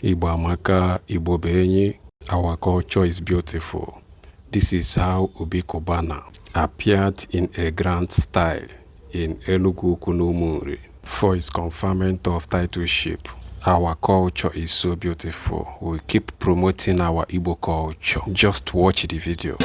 Igbo amaka, Igbo benyi, our culture is beautiful. This is how Obi Cubana appeared in a grand style in Enugwu Ukwu umunri for his conferment of titleship. Our culture is so beautiful. We keep promoting our Igbo culture. Just watch the video.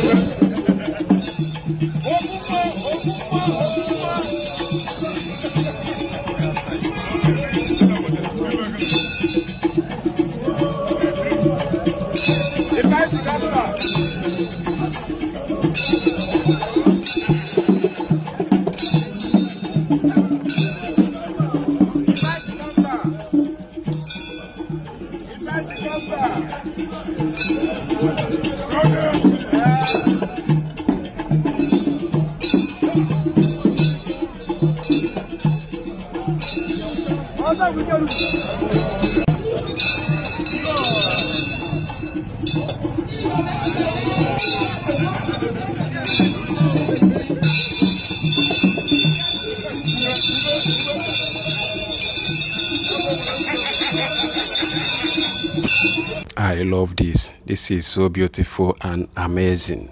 I love this. This is so beautiful and amazing.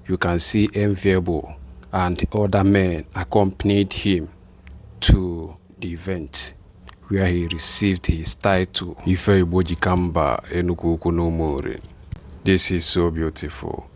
You can see Enviable and other men accompanied him to the event where he received his title, IfeIgbojikamba Enugwu Ukwu. This is so beautiful.